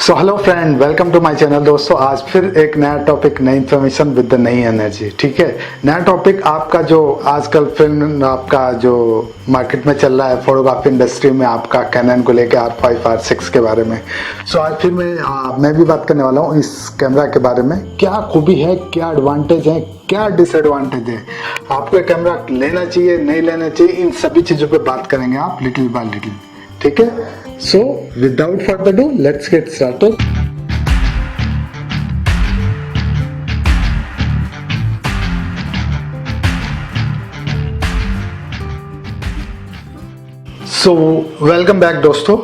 So hello friend, welcome to my channel. दोस्तों, आज फिर एक नया टॉपिक, नई इन्फॉर्मेशन विद नई एनर्जी। ठीक है, नया टॉपिक आपका जो आजकल फिल्म आपका जो मार्केट में चल रहा है फोटोग्राफी इंडस्ट्री में, आपका कैनन को लेके R5 R6 के बारे में। सो आज फिर मैं भी बात करने वाला हूँ इस कैमरा के बारे में। क्या खूबी है, क्या एडवांटेज है, क्या डिसएडवांटेज है, आपको कैमरा लेना चाहिए नहीं लेना चाहिए, इन सभी चीज़ों पर बात करेंगे आप लिटिल बाय लिटिल। ठीक है, so without further ado, let's get started. So welcome back दोस्तों।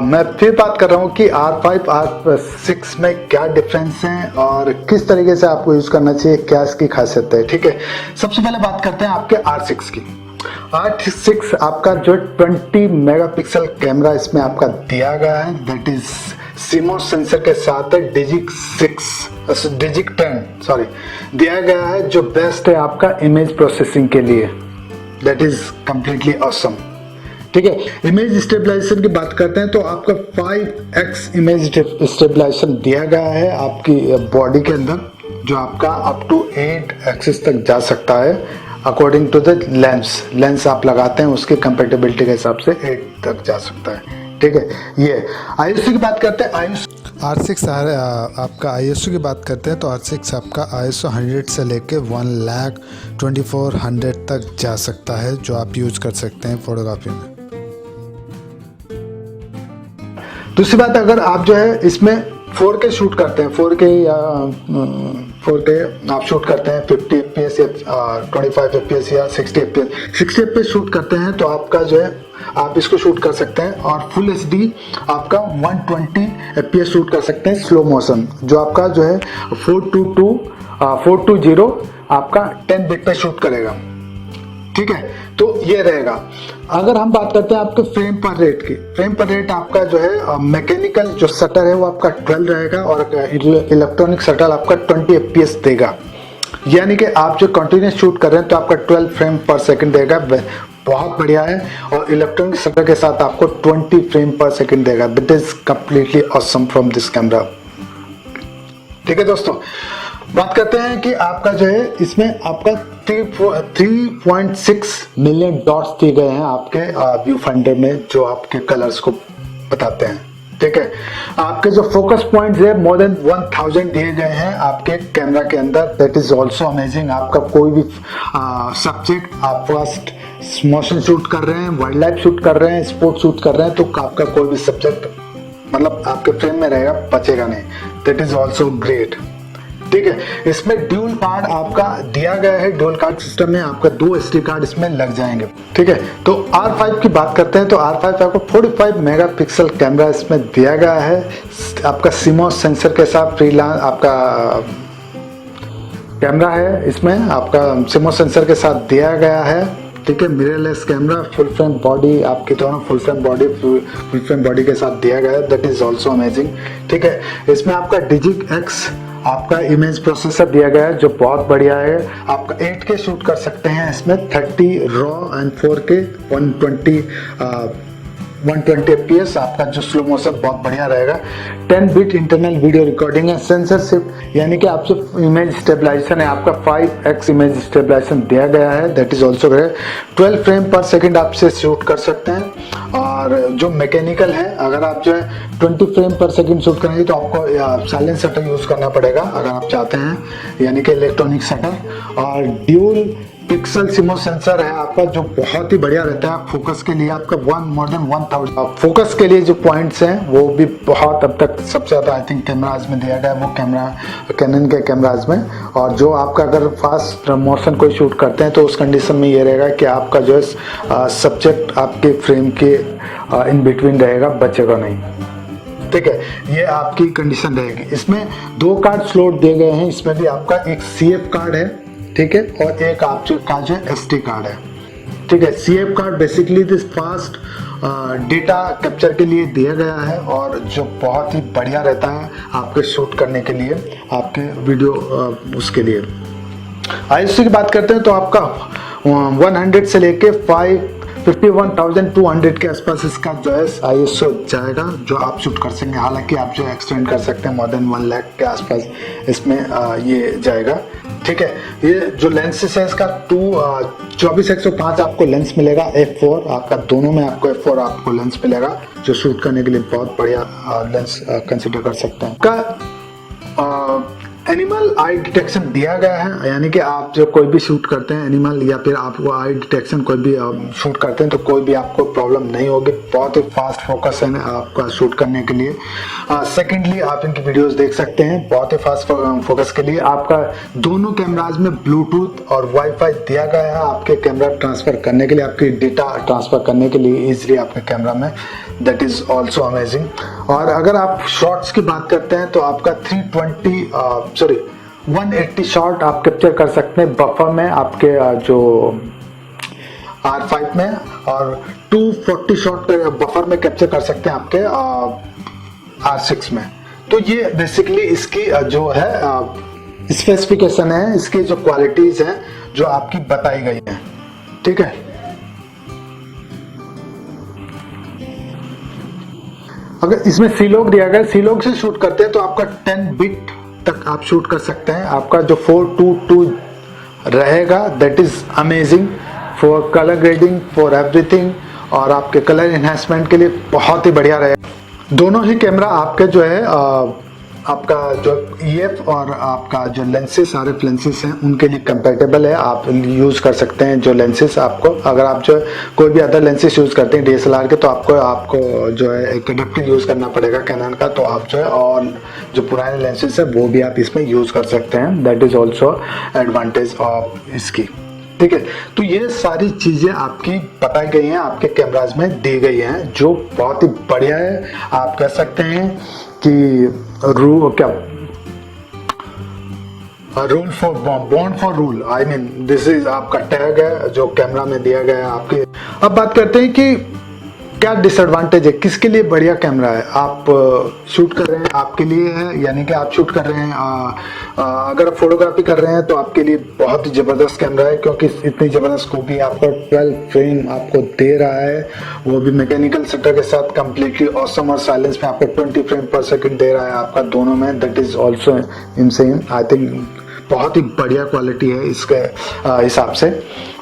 मैं फिर बात कर रहा हूँ कि R5 R6 में क्या डिफरेंस है और किस तरीके से आपको यूज करना चाहिए, क्या इसकी खासियत है। ठीक है, सबसे पहले बात करते हैं आपके R6 की। R6 आपका जो 20 मेगापिक्सल कैमरा इसमें आपका दिया गया है, दैट इज CMOS सेंसर के साथ डिजिट 10 दिया गया है, जो बेस्ट है आपका इमेज प्रोसेसिंग के लिए। That is completely awesome. ठीक है, इमेज स्टेबलाइजेशन की बात करते हैं तो आपका 5x इमेज स्टेबलाइजेशन दिया गया है आपकी बॉडी के अंदर, जो आपका अप टू 8 एक्सिस तक जा सकता है अकॉर्डिंग टू द लेंस आप लगाते हैं उसकी कंपेटेबिलिटी के हिसाब से 8 तक जा सकता है। ठीक है, ये ISO की बात करते हैं। R6 आपका ISO की बात करते हैं तो R6 आपका ISO 100 से लेके 1,24,100 तक जा सकता है, जो आप यूज कर सकते हैं फोटोग्राफी में। दूसरी बात, अगर आप जो है इसमें 4K शूट करते हैं, 4K या 4K आप शूट करते हैं 50 FPS या 25 FPS या 60 FPS शूट करते हैं तो आपका जो है आप इसको शूट कर सकते हैं। और फुल HD आपका 120 FPS शूट कर सकते हैं स्लो मोशन, जो आपका जो है 420 आपका 10 बिट पे शूट करेगा। ठीक है, तो ये रहेगा। अगर हम बात करते हैं आपके फ्रेम पर रेट की, फ्रेम पर रेट आपका जो है मैकेनिकल जो शटर है वो आपका 12 रहेगा और इलेक्ट्रॉनिक शटर आपका 20 FPS देगा। यानी कि आप जो कंटिन्यूस शूट कर रहे हैं तो आपका 12 फ्रेम पर सेकंड देगा, बहुत बढ़िया है। और इलेक्ट्रॉनिक शटर के साथ आपको 20 फ्रेम पर सेकंड देगा। That is completely awesome from this camera. ठीक है दोस्तों, बात करते हैं कि आपका जो है इसमें आपका 3.6 मिलियन डॉट्स दिए गए हैं आपके व्यू फाइंडर में, जो आपके कलर्स को बताते हैं। ठीक है, आपके जो फोकस पॉइंट्स है मोर देन 1000 दिए गए हैं आपके कैमरा के अंदर। That is also amazing. आपका कोई भी सब्जेक्ट आप फर्स्ट मोशन शूट कर रहे हैं, वाइल्ड लाइफ शूट कर रहे हैं, स्पोर्ट शूट कर रहे हैं, तो आपका कोई भी सब्जेक्ट मतलब आपके फ्रेम में रहेगा, बचेगा नहीं। That is also great. ठीक है, इसमें ड्यूल कार्ड आपका दिया गया है। ड्यूल कार्ड सिस्टम में आपका 2 SD कार्ड इसमें लग जाएंगे। ठीक है, तो R5 की बात करते हैं तो R5 आपको 45 मेगापिक्सल कैमरा इसमें दिया गया है आपका CMOS सेंसर के साथ। फ्रीलांस आपका कैमरा है, इसमें आपका CMOS सेंसर के साथ दिया गया है। ठीक है, mirrorless camera, full frame body आपकी दोनों फुल फ्रेम बॉडी के साथ दिया गया है। That is also amazing. ठीक है, इसमें आपका डिजिट X आपका इमेज प्रोसेसर दिया गया है, जो बहुत बढ़िया है। आपका 8K शूट कर सकते हैं इसमें, 30 रॉ एंड 4K 120 FPS आपका जो स्लो मोशन बहुत बढ़िया रहेगा। 10 बिट इंटरनल वीडियो रिकॉर्डिंग है, सेंसरशिप यानी कि आपसे इमेज स्टेबलाइजेशन है आपका 5x इमेज स्टेबलाइजेशन दिया गया है। That is also great. 12 frame पर सेकंड आपसे शूट कर सकते हैं। और जो मैकेनिकल है, अगर आप जो है 20 फ्रेम पर सेकंड शूट करेंगे तो आपको साइलेंट शटर यूज करना पड़ेगा अगर आप चाहते हैं, यानी कि इलेक्ट्रॉनिक शटर। और ड्यूल पिक्सल CMOS सेंसर है आपका, जो बहुत ही बढ़िया रहता है फोकस के लिए। आपका मोर देन 1000 फोकस के लिए जो पॉइंट्स हैं वो भी बहुत अब तक सबसे ज्यादा आई थिंक कैमराज में दिया गया है, वो कैमरा कैनन के कैमराज में। और जो आपका अगर फास्ट मोशन कोई शूट करते हैं तो उस कंडीशन में ये रहेगा कि आपका जो है सब्जेक्ट आपके फ्रेम के इन बिटवीन रहेगा, बचेगा नहीं। ठीक है, ये आपकी कंडीशन रहेगी। इसमें 2 कार्ड स्लॉट दिए गए हैं, इसमें भी आपका एक CF कार्ड है, ठीक है, और एक आपका जो SD कार्ड है। ठीक है, CF card basically this fast data capture के लिए दिया गया है और जो बहुत ही बढ़िया रहता है आपके शूट करने के लिए, आपके वीडियो उसके लिए। ISO की बात करते हैं तो आपका 100 से लेके 51,200 के आसपास इसका जो है ISO जाएगा, जो आप शूट कर सकेंगे। हालांकि आप जो एक्सटेंड कर सकते हैं, मोर देन 1 लाख के आसपास इसमें ये जाएगा। ठीक है, ये जो लेंसेस है इसका 24-105 आपको लेंस मिलेगा, f4 आपका, दोनों में आपको f4 आपको लेंस मिलेगा, जो शूट करने के लिए बहुत बढ़िया लेंस कंसिडर कर सकते हैं। का एनिमल आई डिटेक्शन दिया गया है, यानी कि आप जो कोई भी शूट करते हैं एनिमल या फिर आप वो आई डिटेक्शन कोई भी शूट करते हैं तो कोई भी आपको प्रॉब्लम नहीं होगी। बहुत ही फास्ट फोकस है आपका शूट करने के लिए। सेकेंडली आप इनकी वीडियोस देख सकते हैं, बहुत ही फास्ट फोकस के लिए। आपका दोनों कैमराज में ब्लूटूथ और वाईफाई दिया गया है आपके कैमरा ट्रांसफर करने के लिए, आपके डेटा ट्रांसफर करने के लिए इजीली आपके कैमरा में। That is also amazing. और अगर आप शॉट्स की बात करते हैं तो आपका 180 शॉट आप कैप्चर कर सकते हैं बफर में आपके जो R5 में, और 240 शॉट बफर में कैप्चर कर सकते हैं आपके R6 में। तो ये बेसिकली इसकी जो है स्पेसिफिकेशन है, इसकी जो क्वालिटीज हैं जो आपकी बताई गई हैं। ठीक है, अगर इसमें सीलोग दिया गया, सीलोग से शूट करते हैं तो आपका 10 बिट तक आप शूट कर सकते हैं। आपका जो 422 रहेगा, that is amazing for colour grading, for everything, और आपके कलर एनहांसमेंट के लिए बहुत ही बढ़िया रहेगा। दोनों ही कैमरा आपके जो है आपका जो EF और आपका जो लेंसेज, सारे लेंसेज हैं उनके लिए कंपेटेबल है। आप यूज कर सकते हैं जो लेंसेज आपको, अगर आप जो कोई भी अदर लेंसेज यूज करते हैं DSLR के, तो आपको जो है एक अडेप्टर यूज करना पड़ेगा कैनन का। तो आप जो है और जो पुराने लेंसेज है वो भी आप इसमें यूज कर सकते हैं। That is also advantage of इसकी। ठीक है, तो ये सारी चीजें आपकी बताई गई हैं, आपके कैमराज में दी गई हैं, जो बहुत ही बढ़िया है। आप कह सकते हैं कि rule for bond for rule, I mean this is आपका टैग है जो कैमरा में दिया गया है आपके। अब बात करते हैं कि क्या डिसएडवांटेज है, किसके लिए बढ़िया कैमरा है। आप शूट कर रहे हैं आपके लिए है, यानी कि आप शूट कर रहे हैं, अगर आप फोटोग्राफी कर रहे हैं तो आपके लिए बहुत ही जबरदस्त कैमरा है, क्योंकि इतनी जबरदस्त कॉपी आपको 12 फ्रेम आपको दे रहा है, वो भी मैकेनिकल शटर के साथ कंप्लीटली ऑसम, और साइलेंस में आपको 20 फ्रेम पर सेकंड दे रहा है आपका दोनों में। That is also insane. I think बहुत ही बढ़िया क्वालिटी है इसके हिसाब से।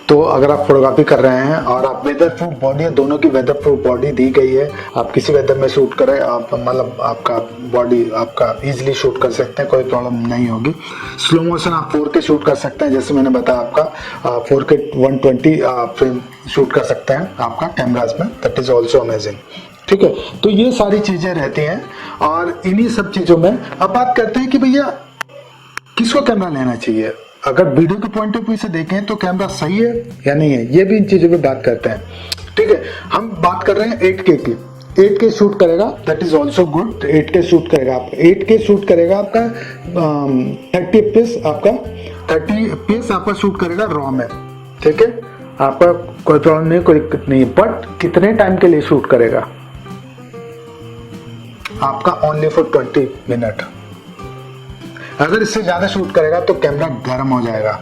तो अगर आप फोटोग्राफी कर रहे हैं और आप वेदर प्रूफ बॉडी है, दोनों की वेदर प्रूफ बॉडी दी गई है, आप किसी वेदर में शूट करें, आप मतलब आपका बॉडी आपका इजीली शूट कर सकते हैं, कोई प्रॉब्लम नहीं होगी। स्लो मोशन आप 4K शूट कर सकते हैं, जैसे मैंने बताया आपका 4K 120 फ्रेम शूट कर सकते हैं आपका कैमराज में। That is also amazing. ठीक है, तो ये सारी चीजें रहती हैं, और इन्हीं सब चीजों में अब बात करते हैं कि भैया किसको कैमरा लेना चाहिए। अगर वीडियो के पॉइंट ऑफ व्यू से देखें तो कैमरा सही है या नहीं है, ये भी इन चीजों पे बात करते हैं। ठीक है, हम बात कर रहे हैं 8K की। 8K शूट करेगा, that is also good. 8K shoot करेगा आपका, 8K शूट करेगा आपका 30 FPS आपका 30 FPS आपका शूट करेगा रॉ में। ठीक है, आपका कोई प्रॉब्लम नहीं, कोई दिक्कत नहीं। बट कितने टाइम के लिए शूट करेगा आपका? Only for 20 minute. अगर इससे ज्यादा शूट करेगा तो कैमरा गर्म हो जाएगा।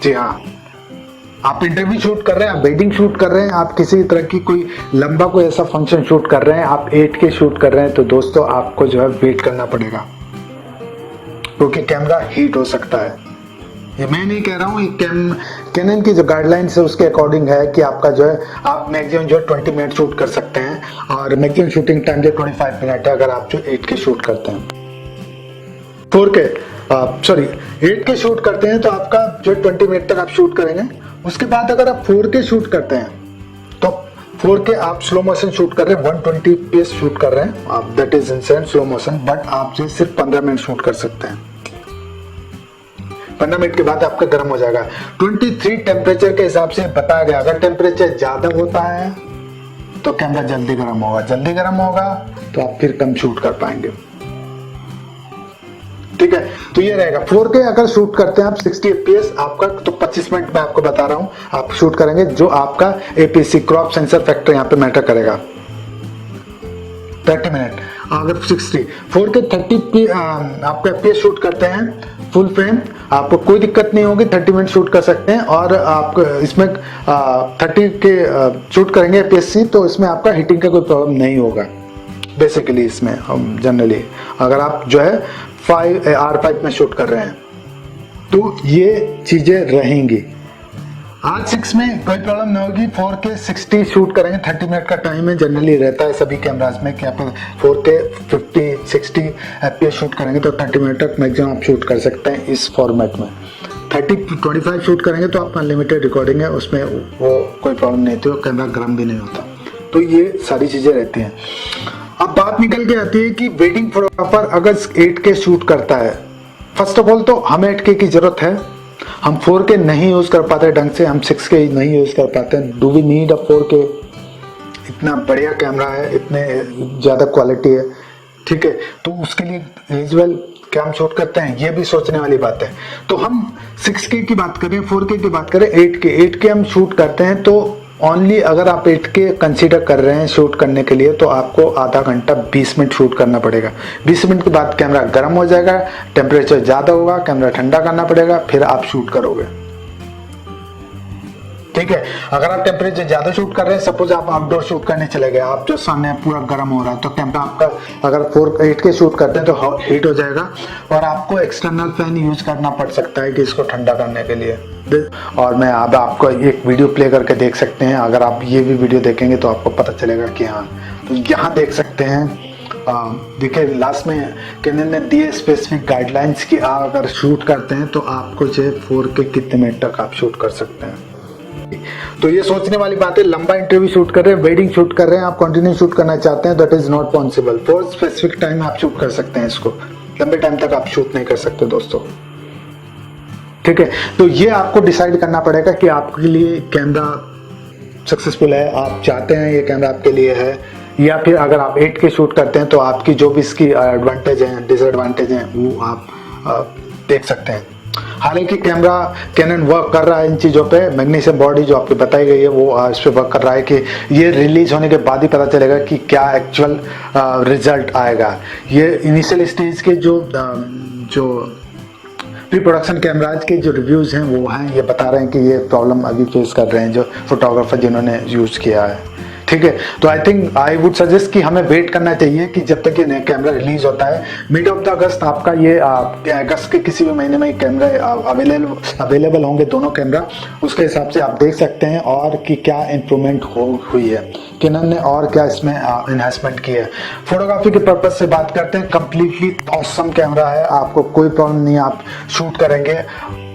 जी हाँ, आप इंटरव्यू शूट कर रहे हैं, आप वेडिंग शूट कर रहे हैं, आप किसी तरह की कोई लंबा कोई ऐसा फंक्शन शूट कर रहे हैं, आप 8K शूट कर रहे हैं, तो दोस्तों आपको जो है वेट करना पड़ेगा, क्योंकि कैमरा हीट हो सकता है। ये मैं नहीं कह रहा हूँ, ये कैनन की जो गाइडलाइंस है उसके अकॉर्डिंग है कि आपका जो है आप मैक्सिमम जो है 20 मिनट शूट कर सकते हैं, और मैक्सिमम शूटिंग टाइम जो 25 मिनट है अगर आप जो 8K शूट करते हैं। 8K शूट करते हैं तो आपका जो 20 मिनट तक आप शूट करेंगे। उसके बाद अगर आप 4K शूट करते हैं तो 4K आप स्लो मोशन शूट कर रहे हैं, 120 FPS शूट कर रहे हैं आप, that is insane slow motion. But आप जो सिर्फ 15 मिनट शूट कर सकते हैं। 15 मिनट के बाद आपका गर्म हो जाएगा। 23 टेम्परेचर के हिसाब से बताया गया, अगर टेम्परेचर ज्यादा होता है तो कैमरा जल्दी गर्म होगा, जल्दी गर्म होगा तो आप फिर कम शूट कर पाएंगे। ठीक है, तो ये रहेगा। 4K अगर शूट करते हैं आप 60 FPS आपका, तो 25 मिनट में आपको बता रहा हूं आप शूट करेंगे, जो आपका APC क्रॉप सेंसर फैक्टर यहाँ पे मैटर करेगा। 30 मिनट अगर 60 4K 30 आपका FPS शूट करते हैं फुल फ्रेम, आपको कोई दिक्कत नहीं होगी, 30 मिनट शूट कर सकते हैं। और आप इसमें 30 के शूट करेंगे APS-C तो इसमें आपका हीटिंग का कोई प्रॉब्लम नहीं होगा बेसिकली। इसमें जनरली अगर आप जो है R5 में शूट कर रहे हैं तो ये चीज़ें रहेंगी। R6 में कोई प्रॉब्लम नहीं होगी, 4K 60 शूट करेंगे, 30 मिनट का टाइम है, जनरली रहता है सभी कैमरास में कि आप 4K 50-60 FPS शूट करेंगे तो 30 मिनट तक मैक्सिमम आप शूट कर सकते हैं इस फॉर्मेट में। 30-25 शूट करेंगे तो आप अनलिमिटेड रिकॉर्डिंग है, उसमें वो कोई प्रॉब्लम नहीं होती, कैमरा गर्म भी नहीं होता। तो ये सारी चीज़ें रहती हैं। अब बात निकल के आती है कि वेडिंग फोटोग्राफर अगर 8K शूट करता है, फर्स्ट ऑफ ऑल तो हमें 8K की ज़रूरत है, हम 4K नहीं यूज़ कर पाते ढंग से, हम 6K नहीं यूज़ कर पाते। Do we need a 4K? इतना बढ़िया कैमरा है, इतने ज़्यादा क्वालिटी है, ठीक है, तो उसके लिए एज वेल क्या हम शूट करते हैं, ये भी सोचने वाली बात है। तो हम 6K की बात करें, 4K की बात करें, 8K हम शूट करते हैं तो ओनली अगर आप 8K कंसीडर कर रहे हैं शूट करने के लिए तो आपको आधा घंटा 20 मिनट शूट करना पड़ेगा। 20 मिनट के बाद कैमरा गर्म हो जाएगा, टेम्परेचर ज़्यादा होगा, कैमरा ठंडा करना पड़ेगा, फिर आप शूट करोगे, ठीक है। अगर आप टेम्परेचर ज़्यादा शूट कर रहे हैं, सपोज आप आउटडोर शूट करने चले गए, आप जो सामने पूरा गर्म हो रहा है तो कैमरा आपका अगर 8K शूट करते हैं तो हीट हो जाएगा और आपको एक्सटर्नल फैन यूज करना पड़ सकता है कि इसको ठंडा करने के लिए। और मैं अब आपको एक वीडियो प्ले करके देख सकते हैं, अगर आप ये भी वीडियो देखेंगे तो आपको पता चलेगा कि हाँ, तो यहाँ देख सकते हैं, देखिए लास्ट में कैनन ने दिए स्पेसिफिक गाइडलाइंस कि आप अगर शूट करते हैं तो आपको जो 4K कितने मिनट तक आप शूट कर सकते हैं। तो ये सोचने वाली बात है, लंबा इंटरव्यू शूट कर रहे हैं, वेडिंग शूट कर रहे हैं, आप कंटिन्यू शूट करना चाहते हैं, that is not possible. For specific time आप शूट कर सकते हैं, इसको लंबे टाइम तक आप शूट नहीं कर सकते दोस्तों, ठीक है। तो ये आपको डिसाइड करना पड़ेगा कि आपके लिए कैमरा सक्सेसफुल है, आप चाहते हैं ये कैमरा आपके लिए है, या फिर अगर आप 8K शूट करते हैं तो आपकी जो भी इसकी एडवांटेज है डिसएडवांटेज है वो आप देख सकते हैं। हालांकि कैमरा कैनन वर्क कर रहा है इन चीज़ों पे, मैग्नीशियम बॉडी जो आपको बताई गई है वो इस पे वर्क कर रहा है कि ये रिलीज होने के बाद ही पता चलेगा कि क्या एक्चुअल रिजल्ट आएगा। ये इनिशियल स्टेज के जो प्री प्रोडक्शन कैमराज के जो रिव्यूज़ हैं वो हैं, ये बता रहे हैं कि ये प्रॉब्लम अभी फेस कर रहे हैं जो फोटोग्राफर जिन्होंने यूज़ किया है, ठीक है। तो आई वुड सजेस्ट कि हमें वेट करना चाहिए कि जब तक ये नया कैमरा रिलीज होता है। मिड ऑफ द अगस्त आपका ये अगस्त के किसी भी महीने में कैमरा अवेलेबल होंगे दोनों कैमरा, उसके हिसाब से आप देख सकते हैं और कि क्या इम्प्रूवमेंट हुई है, कैनन ने और क्या इसमें इन्हांसमेंट की है। फोटोग्राफी के पर्पज से बात करते हैं, कंप्लीटली ऑसम कैमरा है, आपको कोई प्रॉब्लम नहीं, आप शूट करेंगे,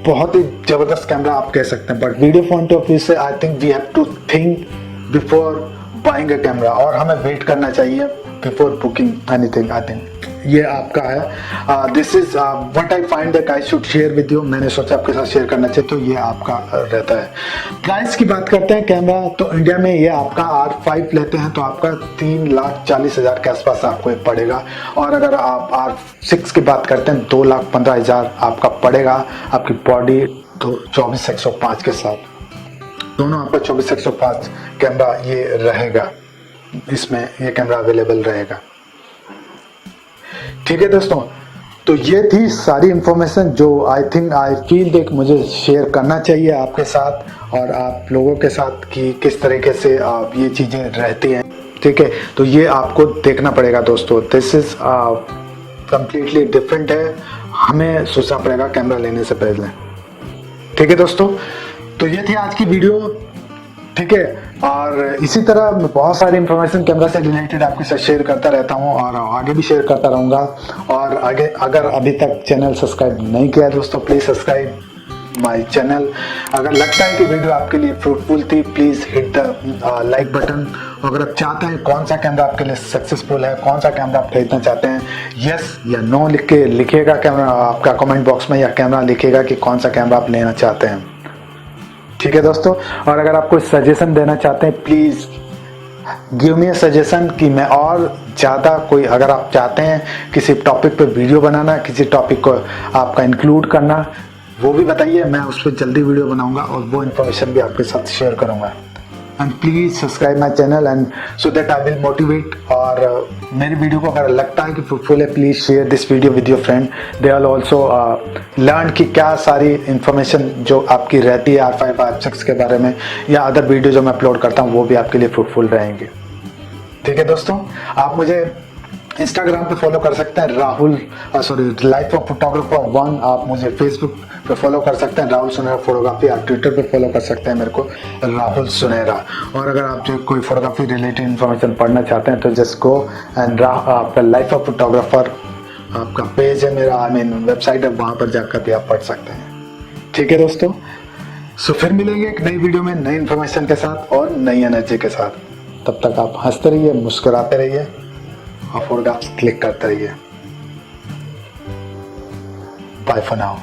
बहुत ही जबरदस्त कैमरा आप कह सकते हैं। But video point of view से I think we have to think before buying a camera, और हमें वेट करना चाहिए before booking anything. I think ये आपका है, this is what I find that I should share with you, मैंने सोचा आपके साथ शेयर करना चाहिए, तो ये आपका रहता है। प्राइस की बात करते हैं कैमरा, तो इंडिया में ये आपका R5 लेते हैं तो आपका 3,40,000 के आसपास आपको ये पड़ेगा, और अगर आप R6 की बात करते हैं 2,15,000 आपका पड़ेगा, आपकी बॉडी तो 24-105 के साथ, दोनों आपका 24-105 कैमरा ये रहेगा, इसमें ये कैमरा अवेलेबल रहेगा, ठीक है दोस्तों। तो ये थी सारी इंफॉर्मेशन जो आई फील देख मुझे शेयर करना चाहिए आपके साथ और आप लोगों के साथ कि किस तरीके से आप ये चीज़ें रहती हैं, ठीक है। तो ये आपको देखना पड़ेगा दोस्तों, दिस इज कम्प्लीटली डिफरेंट है, हमें सोचना पड़ेगा कैमरा लेने से पहले, ठीक है दोस्तों। तो ये थी आज की वीडियो, ठीक है, और इसी तरह मैं बहुत सारी इंफॉर्मेशन कैमरा से रिलेटेड आपके साथ शेयर करता रहता हूँ और आगे भी शेयर करता रहूँगा। और आगे अगर अभी तक चैनल सब्सक्राइब नहीं किया है दोस्तों, प्लीज़ सब्सक्राइब माय चैनल। अगर लगता है कि वीडियो आपके लिए फ्रूटफुल थी, please hit the like button. अगर आप चाहते हैं कौन सा कैमरा आपके लिए सक्सेसफुल है, कौन सा कैमरा आप खरीदना चाहते हैं, यस या नो लिख के लिखिएगा कैमरा आपका कमेंट बॉक्स में, या कैमरा लिखिएगा कि कौन सा कैमरा आप लेना चाहते हैं, ठीक है दोस्तों। और अगर आप कोई सजेशन देना चाहते हैं, please give me a suggestion कि मैं और ज़्यादा कोई, अगर आप चाहते हैं किसी टॉपिक पे वीडियो बनाना, किसी टॉपिक को आपका इंक्लूड करना, वो भी बताइए, मैं उस पर जल्दी वीडियो बनाऊंगा और वो इन्फॉर्मेशन भी आपके साथ शेयर करूंगा। And please subscribe my channel and so that I will motivate. और मेरी वीडियो को अगर लगता है कि फ्रूटफुल है, please share this video with your friend, they are also learn कि क्या सारी इंफॉर्मेशन जो आपकी रहती है R5 R6 के बारे में, या अदर वीडियो जो मैं अपलोड करता हूँ वो भी आपके लिए फ्रूटफुल रहेंगे। ठीक है दोस्तों, आप मुझे इंस्टाग्राम पे फॉलो कर सकते हैं राहुल लाइफ ऑफ फोटोग्राफर 1। आप मुझे फेसबुक पे फॉलो कर सकते हैं राहुल सुनेरा फोटोग्राफी। आप ट्विटर पे फॉलो कर सकते हैं मेरे को राहुल सुनेरा। और अगर आप जो कोई फोटोग्राफी रिलेटेड इन्फॉर्मेशन पढ़ना चाहते हैं तो जस्ट गो एंड आपका लाइफ ऑफ फोटोग्राफर आपका पेज है मेरा, वेबसाइट है, वहाँ पर जाकर भी आप पढ़ सकते हैं। ठीक है दोस्तों, सो फिर मिलेंगे एक नई वीडियो में नई इन्फॉर्मेशन के साथ और नई एनर्जी के साथ। तब तक आप हंसते रहिए, मुस्कुराते रहिए और फोटोग्राफ्स क्लिक करते रहिए। Bye for now.